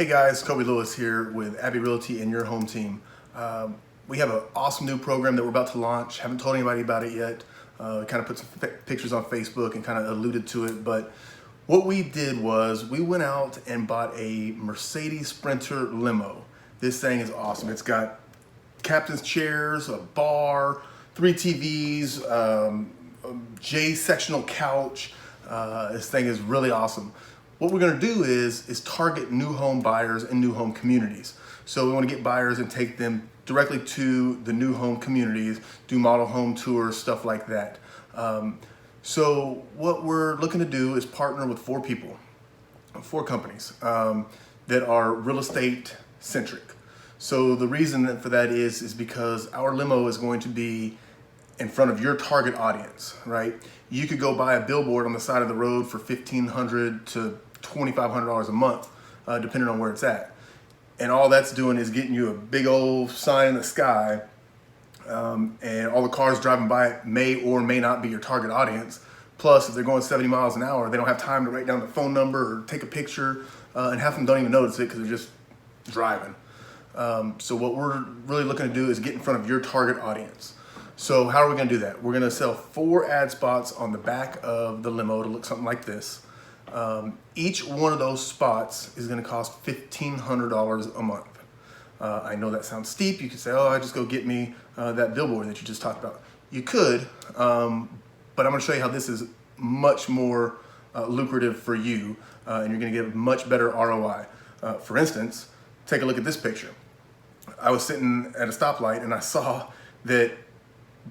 Hey guys, Kobe Lewis here with Abbey Realty and your home team. We have an awesome new program that we're about to launch. Haven't told anybody about it yet. Kind of put some pictures on Facebook and kind of alluded to it. But what we did was we went out and bought a Mercedes Sprinter limo. This thing is awesome. It's got captain's chairs, a bar, 3 TVs, a J-sectional couch. This thing is really awesome. What we're going to do is target new home buyers and new home communities. So we want to get buyers and take them directly to the new home communities, do model home tours, stuff like that. So what we're looking to do is partner with 4 people, 4 companies that are real estate centric. So the reason for that is because our limo is going to be in front of your target audience, right? You could go buy a billboard on the side of the road for $1,500 to $2,500 a month, depending on where it's at. And all that's doing is getting you a big old sign in the sky, and all the cars driving by it may or may not be your target audience. Plus, if they're going 70 miles an hour, they don't have time to write down the phone number or take a picture, and half of them don't even notice it because they're just driving. So what we're really looking to do is get in front of your target audience. So how are we going to do that? We're going to sell 4 ad spots on the back of the limo to look something like this. Each one of those spots is going to cost $1,500 a month. I know that sounds steep. You could say, oh, I just go get me that billboard that you just talked about. You could, but I'm going to show you how this is much more lucrative for you, and you're going to get a much better ROI. For instance, take a look at this picture. I was sitting at a stoplight and I saw that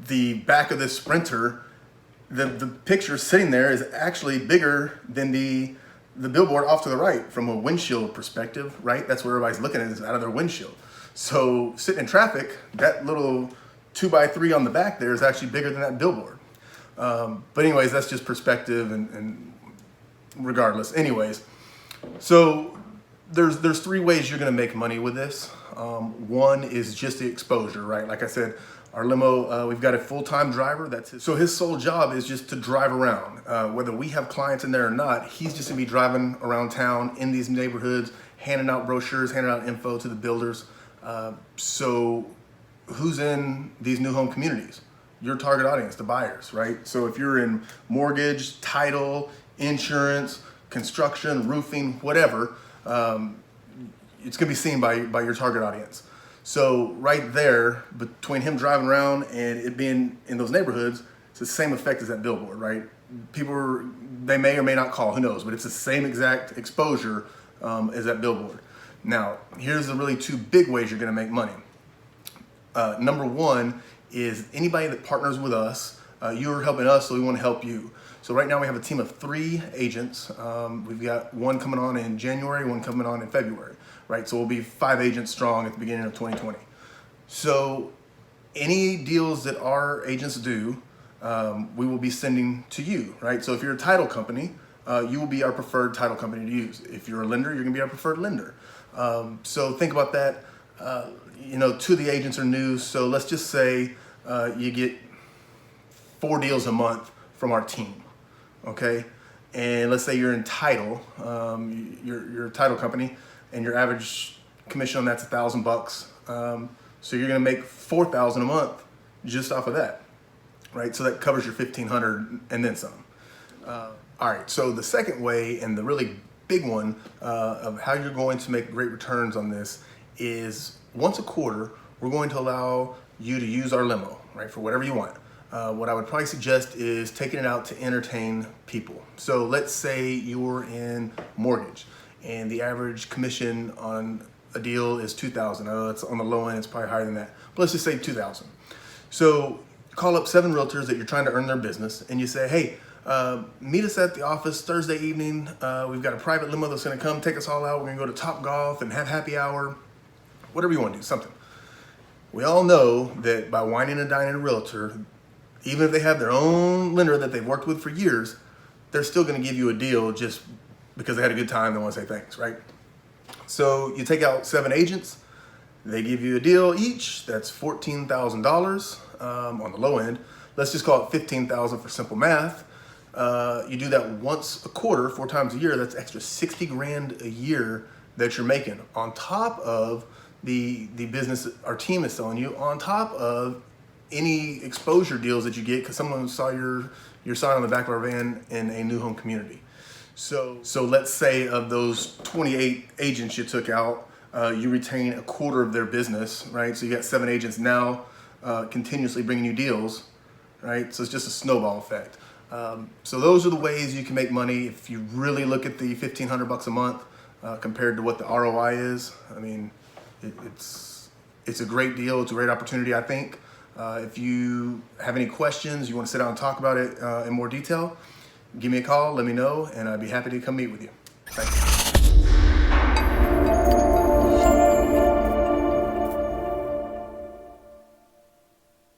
the back of this Sprinter, the picture sitting there is actually bigger than the billboard off to the right from a windshield perspective, right? That's where everybody's looking at, is out of their windshield. So sitting in traffic, that little 2x3 on the back there is actually bigger than that billboard. But anyways, that's just perspective and regardless. Anyways, so there's 3 ways you're gonna make money with this. One is just the exposure, right? Like I said, our limo, we've got a full-time driver. So his sole job is just to drive around. Whether we have clients in there or not, he's just gonna be driving around town in these neighborhoods, handing out brochures, handing out info to the builders. So who's in these new home communities? Your target audience, the buyers, right? So if you're in mortgage, title, insurance, construction, roofing, whatever, it's gonna be seen by your target audience. So right there, between him driving around and it being in those neighborhoods, it's the same effect as that billboard, right? People, they may or may not call, who knows, but it's the same exact exposure as that billboard. Now, here's the really 2 big ways you're gonna make money. Number 1 is anybody that partners with us, you're helping us, so we wanna help you. So right now we have a team of 3 agents. We've got 1 coming on in January, 1 coming on in February, right? So we'll be 5 agents strong at the beginning of 2020. So any deals that our agents do, we will be sending to you, right? So if you're a title company, you will be our preferred title company to use. If you're a lender, you're gonna be our preferred lender. So think about that. 2 of the agents are new. So let's just say you get 4 deals a month from our team. Okay, and let's say you're in title, you're a title company, and your average commission on that's $1,000. So you're gonna make $4,000 a month just off of that, right? So that covers your $1,500 and then some. All right, so the second way, and the really big one of how you're going to make great returns on this, is once a quarter, we're going to allow you to use our limo, right, for whatever you want. What I would probably suggest is taking it out to entertain people. So let's say you're in mortgage and the average commission on a deal is $2,000. I know it's on the low end, it's probably higher than that, but let's just say $2,000. So call up 7 realtors that you're trying to earn their business and you say, hey, meet us at the office Thursday evening. We've got a private limo that's gonna come take us all out. We're gonna go to Top Golf and have happy hour, whatever you wanna do, something. We all know that by whining and dining a realtor, even if they have their own lender that they've worked with for years, they're still gonna give you a deal just because they had a good time, they wanna say thanks, right? So you take out 7 agents, they give you a deal each, that's $14,000 on the low end. Let's just call it $15,000 for simple math. You do that once a quarter, 4 times a year, that's extra 60 grand a year that you're making on top of the business our team is selling you, on top of any exposure deals that you get because someone saw your sign on the back of our van in a new home community. So let's say of those 28 agents you took out, you retain a quarter of their business, right? So you got 7 agents now continuously bringing you deals, right? So it's just a snowball effect. So those are the ways you can make money if you really look at the $1,500 a month compared to what the ROI is. I mean, it's a great deal. It's a great opportunity, I think. If you have any questions, you want to sit down and talk about it in more detail, give me a call, let me know, and I'd be happy to come meet with you. Thank you.